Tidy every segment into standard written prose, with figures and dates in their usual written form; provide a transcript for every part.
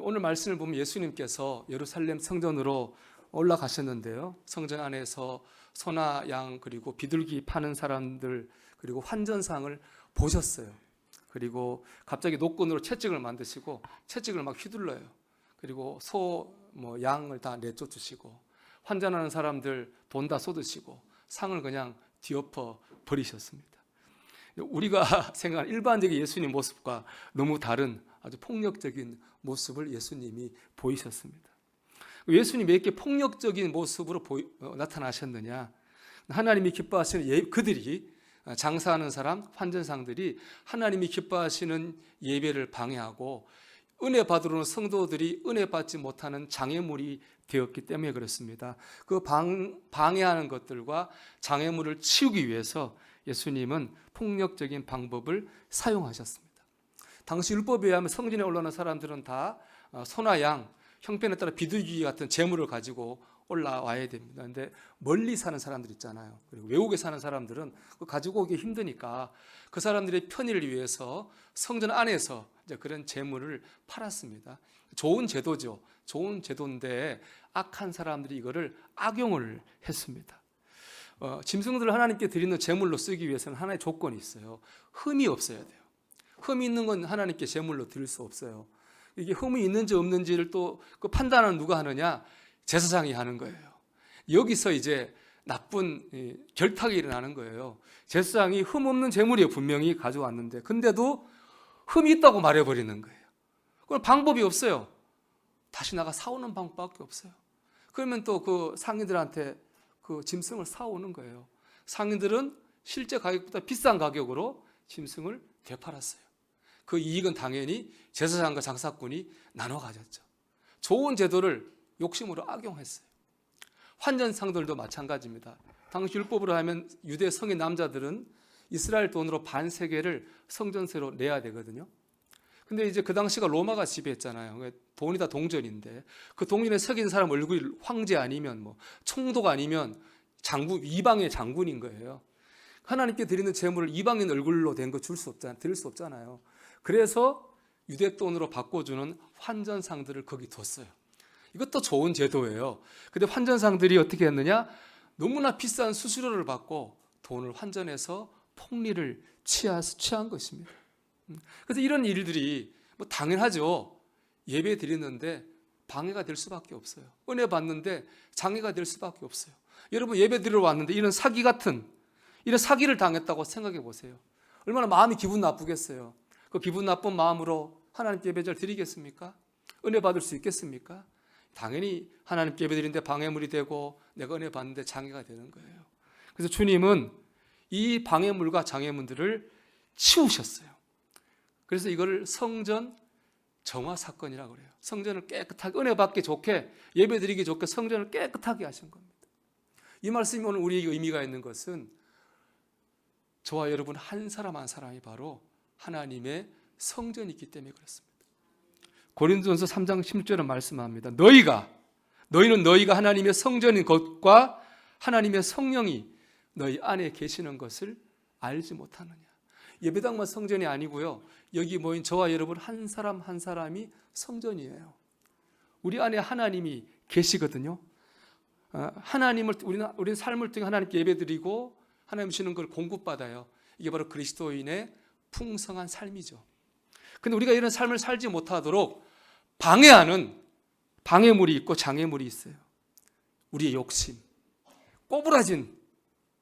오늘 말씀을 보면 예수님께서 예루살렘 성전으로 올라가셨는데요. 성전 안에서 소나 양 그리고 비둘기 파는 사람들 그리고 환전상을 보셨어요. 그리고 갑자기 노끈으로 채찍을 만드시고 채찍을 막 휘둘러요. 그리고 소, 양을 다 내쫓으시고 환전하는 사람들 돈 다 쏟으시고 상을 그냥 뒤엎어 버리셨습니다. 우리가 생각하는 일반적인 예수님 모습과 너무 다른 아주 폭력적인 모습을 예수님이 보이셨습니다. 예수님이 왜 이렇게 폭력적인 모습으로 나타나셨느냐? 하나님이 기뻐하시는 그들이 장사하는 사람, 환전상들이 하나님이 기뻐하시는 예배를 방해하고 은혜 받으러 오는 성도들이 은혜 받지 못하는 장애물이 되었기 때문에 그렇습니다. 그 방해하는 것들과 장애물을 치우기 위해서 예수님은 폭력적인 방법을 사용하셨습니다. 당시 율법에 의하면 성전에 올라오는 사람들은 다 소나 양, 형편에 따라 비둘기 같은 재물을 가지고 올라와야 됩니다. 그런데 멀리 사는 사람들 있잖아요. 그리고 외국에 사는 사람들은 가지고 오기 힘드니까 그 사람들의 편의를 위해서 성전 안에서 이제 그런 재물을 팔았습니다. 좋은 제도죠. 좋은 제도인데 악한 사람들이 이거를 악용을 했습니다. 짐승들을 하나님께 드리는 제물로 쓰기 위해서는 하나의 조건이 있어요. 흠이 없어야 돼요. 흠이 있는 건 하나님께 제물로 드릴 수 없어요. 이게 흠이 있는지 없는지를 또 그 판단은 누가 하느냐? 제사장이 하는 거예요. 여기서 이제 나쁜 결탁이 일어나는 거예요. 제사장이 흠 없는 제물이에요. 분명히 가져왔는데 근데도 흠이 있다고 말해버리는 거예요. 그럼 방법이 없어요. 다시 나가 사오는 방법밖에 없어요. 그러면 또 그 상인들한테 그 짐승을 사오는 거예요. 상인들은 실제 가격보다 비싼 가격으로 짐승을 되팔았어요. 그 이익은 당연히 제사장과 장사꾼이 나눠 가졌죠. 좋은 제도를 욕심으로 악용했어요. 환전상들도 마찬가지입니다. 당시 율법으로 하면 유대 성인 남자들은 이스라엘 돈으로 반세겔을 성전세로 내야 되거든요. 근데 이제 그 당시가 로마가 지배했잖아요. 돈이 다 동전인데 그 동전에 새긴 사람 얼굴이 황제 아니면 총독 아니면 이방의 장군인 거예요. 하나님께 드리는 제물을 이방인 얼굴로 된 거 드릴 수 없잖아요. 그래서 유대 돈으로 바꿔주는 환전상들을 거기 뒀어요. 이것도 좋은 제도예요. 근데 환전상들이 어떻게 했느냐? 너무나 비싼 수수료를 받고 돈을 환전해서 폭리를 취한 것입니다. 그래서 이런 일들이 당연하죠. 예배 드리는데 방해가 될 수밖에 없어요. 은혜 받는데 장애가 될 수밖에 없어요. 여러분 예배 드리러 왔는데 이런 사기를 당했다고 생각해 보세요. 얼마나 마음이 기분 나쁘겠어요. 그 기분 나쁜 마음으로 하나님께 예배 잘 드리겠습니까? 은혜 받을 수 있겠습니까? 당연히 하나님께 예배 드리는데 방해물이 되고 내가 은혜 받는데 장애가 되는 거예요. 그래서 주님은 이 방해물과 장애물들을 치우셨어요. 그래서 이걸 성전 정화 사건이라고 그래요. 성전을 깨끗하게 은혜 받기 좋게 예배 드리기 좋게 성전을 깨끗하게 하신 겁니다. 이 말씀이 오늘 우리에게 의미가 있는 것은 저와 여러분 한 사람 한 사람이 바로 하나님의 성전이 있기 때문에 그렇습니다. 고린도전서 3장 16절은 말씀합니다. 너희는 너희가 하나님의 성전인 것과 하나님의 성령이 너희 안에 계시는 것을 알지 못하느냐. 예배당만 성전이 아니고요. 여기 모인 저와 여러분 한 사람 한 사람이 성전이에요. 우리 안에 하나님이 계시거든요. 우리는 삶을 통해 하나님께 예배드리고 하나님 주시는 걸 공급받아요. 이게 바로 그리스도인의 풍성한 삶이죠. 근데 우리가 이런 삶을 살지 못하도록 방해하는 방해물이 있고 장애물이 있어요. 우리의 욕심, 꼬부라진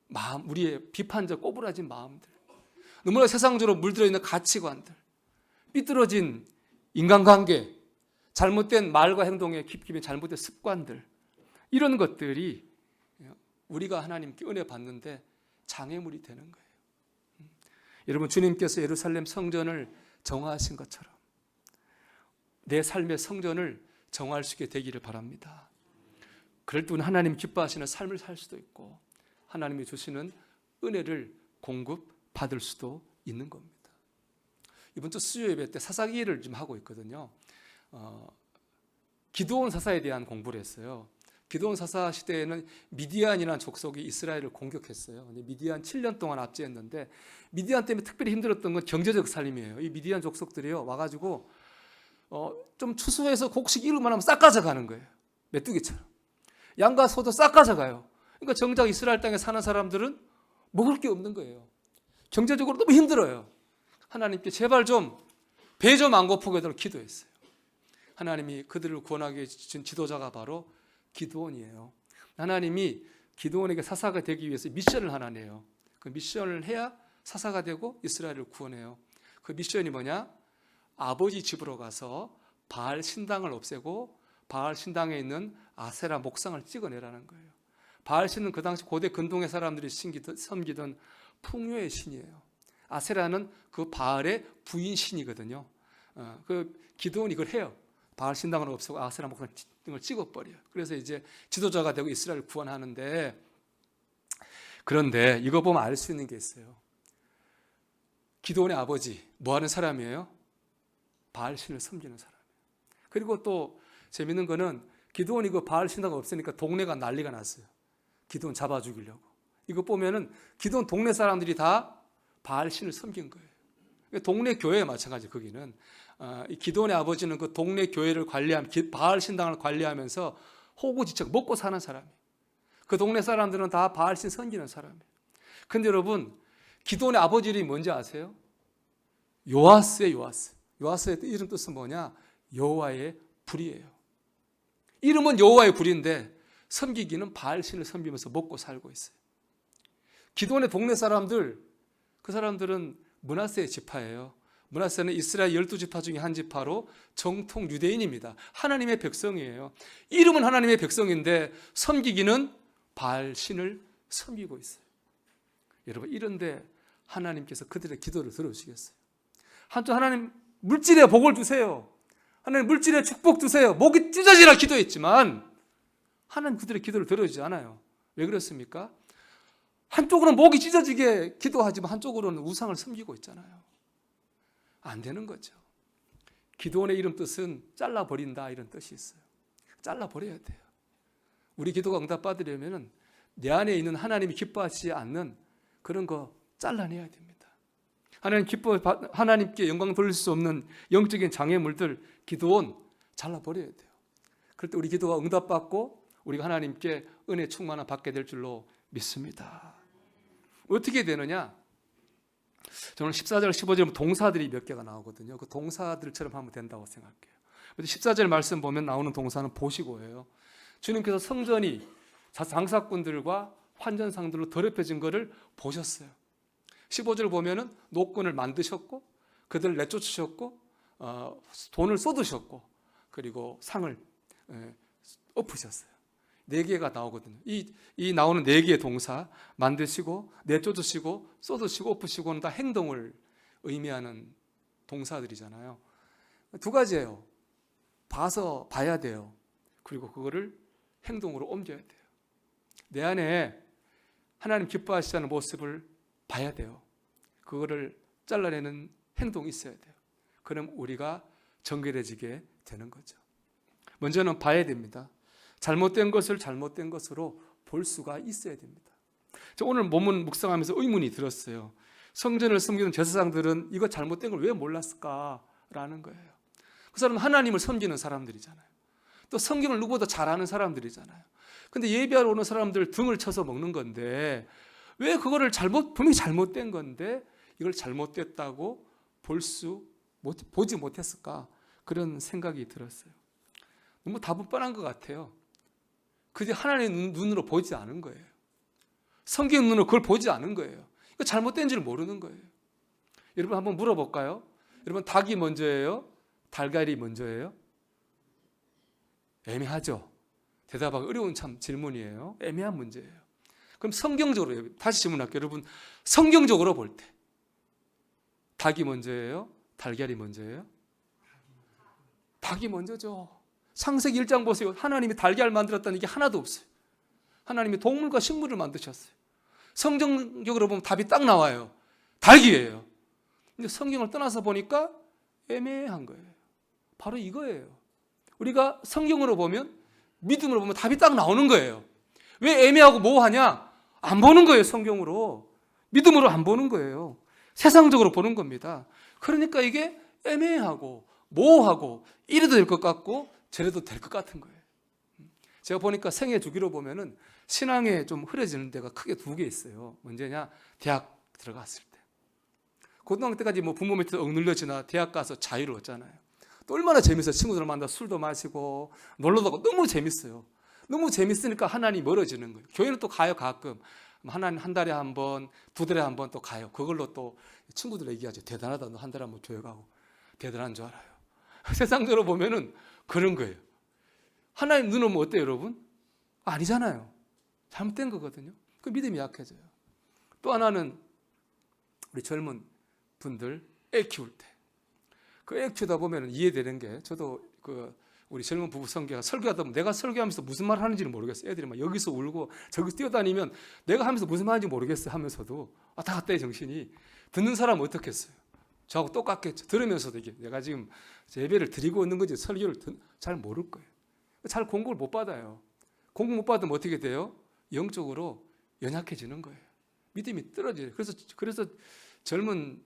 마음, 우리의 비판적 꼬부라진 마음들, 너무나 세상적으로 물들어 있는 가치관들, 삐뚤어진 인간관계, 잘못된 말과 행동에 깊이 잘못된 습관들, 이런 것들이 우리가 하나님께 은혜 받는데 장애물이 되는 거예요. 여러분 주님께서 예루살렘 성전을 정화하신 것처럼 내 삶의 성전을 정화할 수 있게 되기를 바랍니다. 그럴 때 하나님 기뻐하시는 삶을 살 수도 있고 하나님이 주시는 은혜를 공급받을 수도 있는 겁니다. 이번 주 수요 예배 때 사사기를 좀 하고 있거든요. 기드온 사사에 대한 공부를 했어요. 기드온 사사 시대에는 미디안이라는 족속이 이스라엘을 공격했어요. 미디안 7년 동안 압제했는데 미디안 때문에 특별히 힘들었던 건 경제적 삶이에요. 이 미디안 족속들이요 와가지고 좀 추수해서 곡식 이루만 하면 싹 가져가는 거예요. 메뚜기처럼. 양과 소도 싹 가져가요. 그러니까 정작 이스라엘 땅에 사는 사람들은 먹을 게 없는 거예요. 경제적으로 너무 힘들어요. 하나님께 제발 좀 배 좀 안 고프게 해달라고 기도했어요. 하나님이 그들을 구원하게 주신 지도자가 바로 기드온이에요. 하나님이 기드온에게 사사가 되기 위해서 미션을 하나 내요. 그 미션을 해야 사사가 되고 이스라엘을 구원해요. 그 미션이 뭐냐? 아버지 집으로 가서 바알 신당을 없애고 바알 신당에 있는 아세라 목상을 찍어내라는 거예요. 바알 신은 그 당시 고대 근동의 사람들이 섬기던 풍요의 신이에요. 아세라는 그 바알의 부인 신이거든요. 그 기드온이 이걸 해요. 바알 신당을 없애고 아세라 목상을 찍어버려요. 그래서 이제 지도자가 되고 이스라엘을 구원하는데, 그런데 이거 보면 알 수 있는 게 있어요. 기드온의 아버지 뭐 하는 사람이에요? 바알 신을 섬기는 사람이에요. 그리고 또 재밌는 거는 기드온이 그 바알 신당을 없애니까 동네가 난리가 났어요. 기드온 잡아 죽이려고. 이거 보면은 기드온 동네 사람들이 다 바알 신을 섬긴 거예요. 동네 교회에 마찬가지. 거기는 이 기드온의 아버지는 그 동네 교회를 관리하면 바알 신당을 관리하면서 호구지척 먹고 사는 사람이에요. 그 동네 사람들은 다 바알 신 섬기는 사람이에요. 근데 여러분, 기드온의 아버지 이름이 뭔지 아세요? 요아스예요. 요아스. 요아스의 이름 뜻은 뭐냐? 여호와의 불이에요. 이름은 여호와의 불인데 섬기기는 바알 신을 섬기면서 먹고 살고 있어요. 기드온의 동네 사람들, 그 사람들은 므낫세의 지파예요. 므낫세는 이스라엘 12지파 중에 한 지파로 정통 유대인입니다. 하나님의 백성이에요. 이름은 하나님의 백성인데 섬기기는 바알 신을 섬기고 있어요. 여러분, 이런데 하나님께서 그들의 기도를 들어주시겠어요? 한쪽 하나님 물질의 복을 주세요. 하나님 물질의 축복 주세요. 목이 찢어지라 기도했지만 하나님 그들의 기도를 들어주지 않아요. 왜 그렇습니까? 한쪽으로는 목이 찢어지게 기도하지만 한쪽으로는 우상을 섬기고 있잖아요. 안 되는 거죠. 기드온의 이름 뜻은 잘라버린다, 이런 뜻이 있어요. 잘라버려야 돼요. 우리 기도가 응답받으려면 내 안에 있는 하나님이 기뻐하지 않는 그런 거 잘라내야 됩니다. 하나님께 영광 돌릴 수 없는 영적인 장애물들, 기드온 잘라버려야 돼요. 그럴 때 우리 기도가 응답받고 우리가 하나님께 은혜 충만함 받게 될 줄로 믿습니다. 어떻게 되느냐? 저는 14절, 15절 동사들이 몇 개가 나오거든요. 그 동사들처럼 하면 된다고 생각해요. 14절 말씀 보면 나오는 동사는 보시고예요. 주님께서 성전이 장사꾼들과 환전상들로 더럽혀진 것을 보셨어요. 15절 보면은 노건을 만드셨고 그들을 내쫓으셨고 돈을 쏟으셨고 그리고 상을 엎으셨어요. 4개가 나오거든요. 이 나오는 4개의 동사, 만드시고 내쫓으시고 쏟으시고 엎으시고는 다 행동을 의미하는 동사들이잖아요. 2가지예요. 봐야 돼요. 그리고 그거를 행동으로 옮겨야 돼요. 내 안에 하나님 기뻐하시는 모습을 봐야 돼요. 그거를 잘라내는 행동이 있어야 돼요. 그럼 우리가 정결해지게 되는 거죠. 먼저는 봐야 됩니다. 잘못된 것을 잘못된 것으로 볼 수가 있어야 됩니다. 저 오늘 본문 묵상하면서 의문이 들었어요. 성전을 섬기는 제사장들은 이거 잘못된 걸 왜 몰랐을까라는 거예요. 그 사람은 하나님을 섬기는 사람들이잖아요. 또 성경을 누구보다 잘 아는 사람들이잖아요. 근데 예배하러 오는 사람들 등을 쳐서 먹는 건데 왜 그거를 분명히 잘못된 건데 이걸 잘못됐다고 보지 못했을까? 그런 생각이 들었어요. 너무 답은 뻔한 것 같아요. 그게 하나님의 눈으로 보지 않은 거예요. 성경 눈으로 그걸 보지 않은 거예요. 이거 잘못된 줄 모르는 거예요. 여러분 한번 물어볼까요? 여러분 닭이 먼저예요? 달걀이 먼저예요? 애매하죠. 대답하기 어려운 참 질문이에요. 애매한 문제예요. 그럼 성경적으로 다시 질문할게요. 여러분 성경적으로 볼 때 닭이 먼저예요? 달걀이 먼저예요? 닭이 먼저죠. 창세기 1장 보세요. 하나님이 달걀 만들었다는 게 하나도 없어요. 하나님이 동물과 식물을 만드셨어요. 성경적으로 보면 답이 딱 나와요. 닭이에요. 근데 성경을 떠나서 보니까 애매한 거예요. 바로 이거예요. 우리가 성경으로 보면 믿음으로 보면 답이 딱 나오는 거예요. 왜 애매하고 모호하냐? 안 보는 거예요. 성경으로. 믿음으로 안 보는 거예요. 세상적으로 보는 겁니다. 그러니까 이게 애매하고 모호하고 이래도 될 것 같고 저래도 될 것 같은 거예요. 제가 보니까 생애 주기로 보면은 신앙에 좀 흐려지는 데가 크게 두 개 있어요. 언제냐? 대학 들어갔을 때. 고등학교 때까지 뭐 부모 밑에서 억눌려 지나 대학 가서 자유로웠잖아요. 또 얼마나 재밌어요. 친구들 만나 술도 마시고 놀러도 가고 너무 재밌어요. 너무 재밌으니까 하나님이 멀어지는 거예요. 교회는 또 가요, 가끔. 하나님 한 달에 한 번, 두 달에 한 번 또 가요. 그걸로 또 친구들 얘기하죠. 대단하다. 너 한 달에 한 번 교회 가고. 대단한 줄 알아요. 세상적으로 보면은 그런 거예요. 하나님 눈은 뭐 어때요, 여러분? 아니잖아요. 잘못된 거거든요. 그 믿음이 약해져요. 또 하나는 우리 젊은 분들 애 키울 때. 그 애 키우다 보면 이해되는 게, 저도 우리 젊은 부부 설교하다 보면 내가 설교하면서 무슨 말 하는지는 모르겠어요. 애들이 막 여기서 울고 저기서 뛰어다니면 내가 하면서 무슨 말인지 모르겠어요 하면서도 왔다 갔다 해 정신이. 듣는 사람은 어떻겠어요? 저하고 똑같겠죠. 들으면서도 이게 내가 지금 예배를 드리고 있는 건지 설교를 잘 모를 거예요. 잘 공부를 못 받아요. 공부 못 받으면 어떻게 돼요? 영적으로 연약해지는 거예요. 믿음이 떨어져요. 그래서 젊은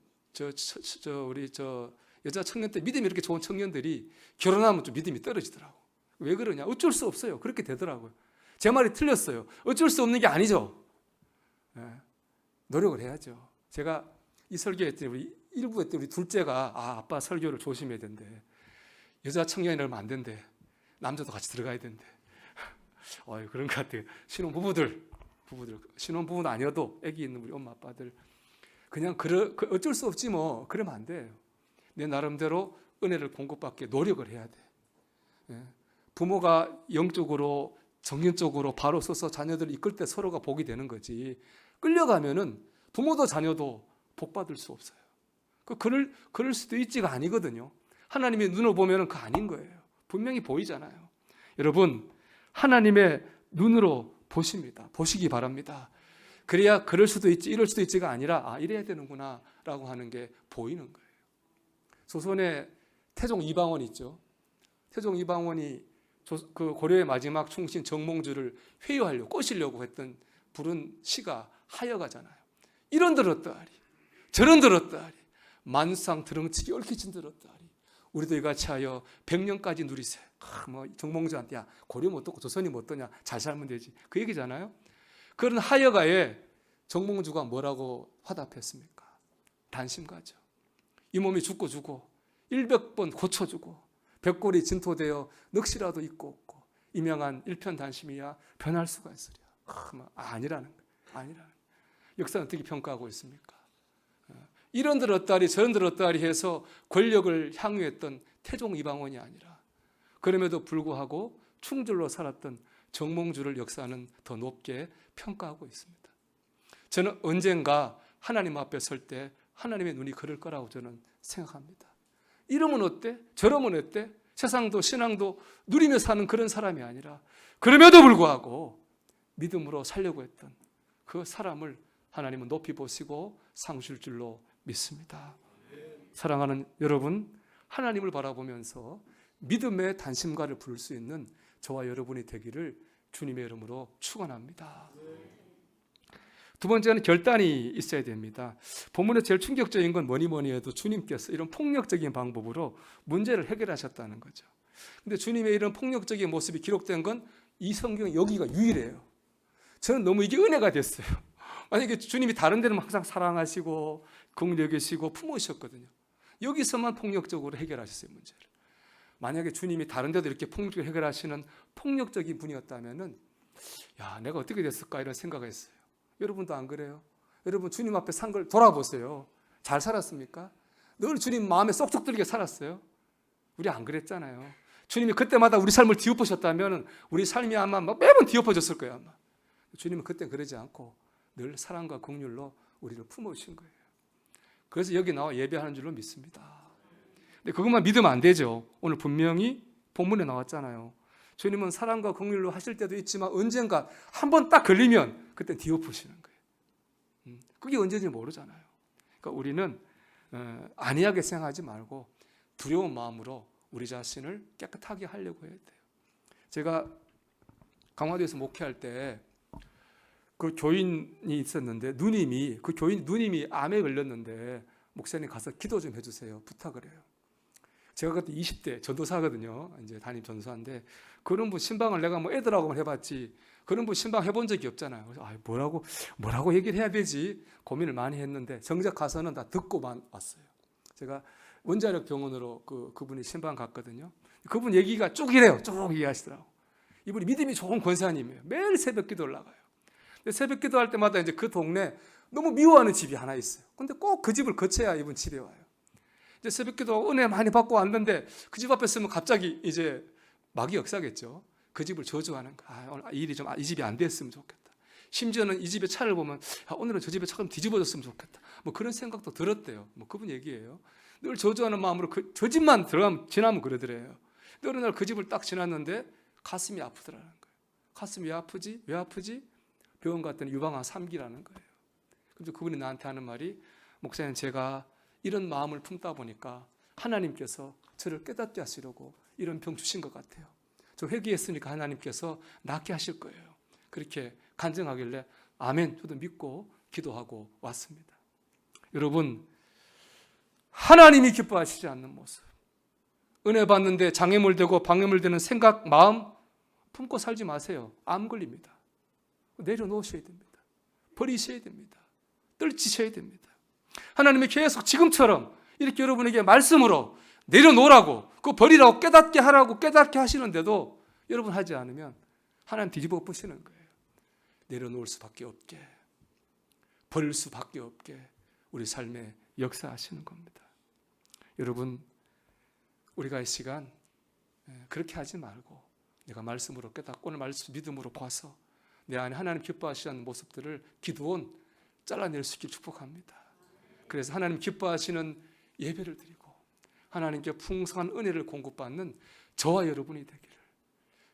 우리 여자 청년 때 믿음이 이렇게 좋은 청년들이 결혼하면 좀 믿음이 떨어지더라고. 왜 그러냐? 어쩔 수 없어요. 그렇게 되더라고요. 제 말이 틀렸어요. 어쩔 수 없는 게 아니죠. 네. 노력을 해야죠. 제가 이 설교했더니 우리 일부 했더니 우리 둘째가 아빠 설교를 조심해야 된대. 여자 청년이 얼마 안 된대. 남자도 같이 들어가야 된대. 그런 것 같아요. 신혼부부는 아니어도 아기 있는 우리 엄마 아빠들 그냥 어쩔 수 없지 뭐 그러면 안 돼요. 내 나름대로 은혜를 공급받게 노력을 해야 돼. 부모가 영적으로 정신적으로 바로 서서 자녀들을 이끌 때 서로가 복이 되는 거지. 끌려가면은 부모도 자녀도 복 받을 수 없어요. 그럴 수도 있지가 아니거든요. 하나님의 눈을 보면은 그거 아닌 거예요. 분명히 보이잖아요. 여러분, 하나님의 눈으로 보십니다. 보시기 바랍니다. 그래야 그럴 수도 있지, 이럴 수도 있지가 아니라 이래야 되는구나 라고 하는 게 보이는 거예요. 조선에 태종 이방원 있죠. 태종 이방원이 그 고려의 마지막 충신 정몽주를 회유하려고 꼬시려고 했던 부른 시가 하여가잖아요. 이런 들었다리 저런 들었다리 만상 드렁치기 얽히친 들었다리 우리도 이같이 하여 100년까지 누리세. 정몽주한테 고려 못 듣고 조선이 못 듣냐, 잘 살면 되지, 그 얘기잖아요. 그런 하여가에 정몽주가 뭐라고 화답했습니까? 단심가죠. 이 몸이 죽고 100번 고쳐주고 벽골이 진토되어 넋이라도 있고 없고 이명한 일편단심이야 변할 수가 있으랴. 아니라는 거예요. 역사는 어떻게 평가하고 있습니까? 이런 들었다리 저런 들었다리 해서 권력을 향유했던 태종 이방원이 아니라 그럼에도 불구하고 충절로 살았던 정몽주를 역사는 더 높게 평가하고 있습니다. 저는 언젠가 하나님 앞에 설 때 하나님의 눈이 그럴 거라고 저는 생각합니다. 이러면 어때? 저러면 어때? 세상도 신앙도 누리며 사는 그런 사람이 아니라 그럼에도 불구하고 믿음으로 살려고 했던 그 사람을 하나님은 높이 보시고 상 줄 줄로 믿습니다. 사랑하는 여러분, 하나님을 바라보면서 믿음의 단심가를 부를 수 있는 저와 여러분이 되기를 주님의 이름으로 축원합니다. 두 번째는 결단이 있어야 됩니다. 본문의 제일 충격적인 건 뭐니 해도 주님께서 이런 폭력적인 방법으로 문제를 해결하셨다는 거죠. 근데 주님의 이런 폭력적인 모습이 기록된 건 이 성경 여기가 유일해요. 저는 너무 이게 은혜가 됐어요. 만약에 주님이 다른 데는 항상 사랑하시고 긍휼히 여기시고 품으셨거든요. 여기서만 폭력적으로 해결하셨어요, 문제를. 만약에 주님이 다른 데도 이렇게 폭력적으로 해결하시는 폭력적인 분이었다면은 내가 어떻게 됐을까 이런 생각을 했어요. 여러분도 안 그래요? 여러분 주님 앞에 산 걸 돌아보세요. 잘 살았습니까? 늘 주님 마음에 쏙쏙 들게 살았어요? 우리 안 그랬잖아요. 주님이 그때마다 우리 삶을 뒤엎으셨다면 우리 삶이 아마 매번 뒤엎어졌을 거예요. 아마. 주님은 그때 그러지 않고 늘 사랑과 긍휼로 우리를 품으신 거예요. 그래서 여기 나와 예배하는 줄로 믿습니다. 근데 그것만 믿으면 안 되죠. 오늘 분명히 본문에 나왔잖아요. 주님은 사랑과 긍휼로 하실 때도 있지만 언젠가 한 번 딱 걸리면 그때 뒤엎으시는 거예요. 그게 언제인지 모르잖아요. 그러니까 우리는 안이하게 생각하지 말고 두려운 마음으로 우리 자신을 깨끗하게 하려고 해야 돼요. 제가 강화도에서 목회할 때 그 교인이 있었는데 누님이 암에 걸렸는데 목사님 가서 기도 좀 해주세요 부탁을 해요. 제가 그때 20대 전도사거든요. 이제 담임 전도사인데 그런 분 신방을 내가 뭐 애들하고만 해봤지 그런 분 신방 해본 적이 없잖아요. 그래서 뭐라고 얘기를 해야 되지 고민을 많이 했는데 정작 가서는 다 듣고만 왔어요. 제가 원자력 병원으로 그분이 신방 갔거든요. 그분 얘기가 쭉 이래요. 쭉 얘기하시더라고. 이분이 믿음이 좋은 권사님이에요. 매일 새벽 기도 올라가요. 근데 새벽 기도할 때마다 이제 그 동네 너무 미워하는 집이 하나 있어요. 근데 꼭 그 집을 거쳐야 이분 집에 와요. 이제 새벽 기도 은혜 많이 받고 왔는데 그 집 앞에 서면 갑자기 이제 마귀 역사겠죠. 그 집을 저주하는 거야. 오늘 일이 좀 이 집이 안 됐으면 좋겠다. 심지어는 이 집의 차를 보면 오늘은 저 집의 차가 뒤집어졌으면 좋겠다. 뭐 그런 생각도 들었대요. 뭐 그분 얘기예요. 늘 저주하는 마음으로 저 집만 지나면 그러더래요. 근데 어느 날 그 집을 딱 지났는데 가슴이 아프더라는 거예요. 가슴이 왜 아프지? 왜 아프지? 병원 갔더니 유방암 3기라는 거예요. 그래서 그분이 나한테 하는 말이 목사님 제가 이런 마음을 품다 보니까 하나님께서 저를 깨닫게 하시려고 이런 병 주신 것 같아요. 저 회개했으니까 하나님께서 낫게 하실 거예요. 그렇게 간증하길래 아멘 저도 믿고 기도하고 왔습니다. 여러분 하나님이 기뻐하시지 않는 모습 은혜 받는데 장애물 되고 방해물 되는 생각 마음 품고 살지 마세요. 암 걸립니다. 내려놓으셔야 됩니다. 버리셔야 됩니다. 떨치셔야 됩니다. 하나님이 계속 지금처럼 이렇게 여러분에게 말씀으로 내려놓으라고 그 버리라고 깨닫게 하시는데도 여러분 하지 않으면 하나님 뒤집어 엎으시는 거예요. 내려놓을 수밖에 없게 버릴 수밖에 없게 우리 삶에 역사하시는 겁니다. 여러분 우리가 이 시간 그렇게 하지 말고 내가 말씀으로 깨닫고 오늘 말씀 믿음으로 봐서 내 안에 하나님 기뻐하시는 모습들을 기도원 잘라낼 수 있길 축복합니다. 그래서 하나님 기뻐하시는 예배를 드리고 하나님께 풍성한 은혜를 공급받는 저와 여러분이 되기를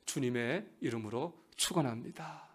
주님의 이름으로 축원합니다.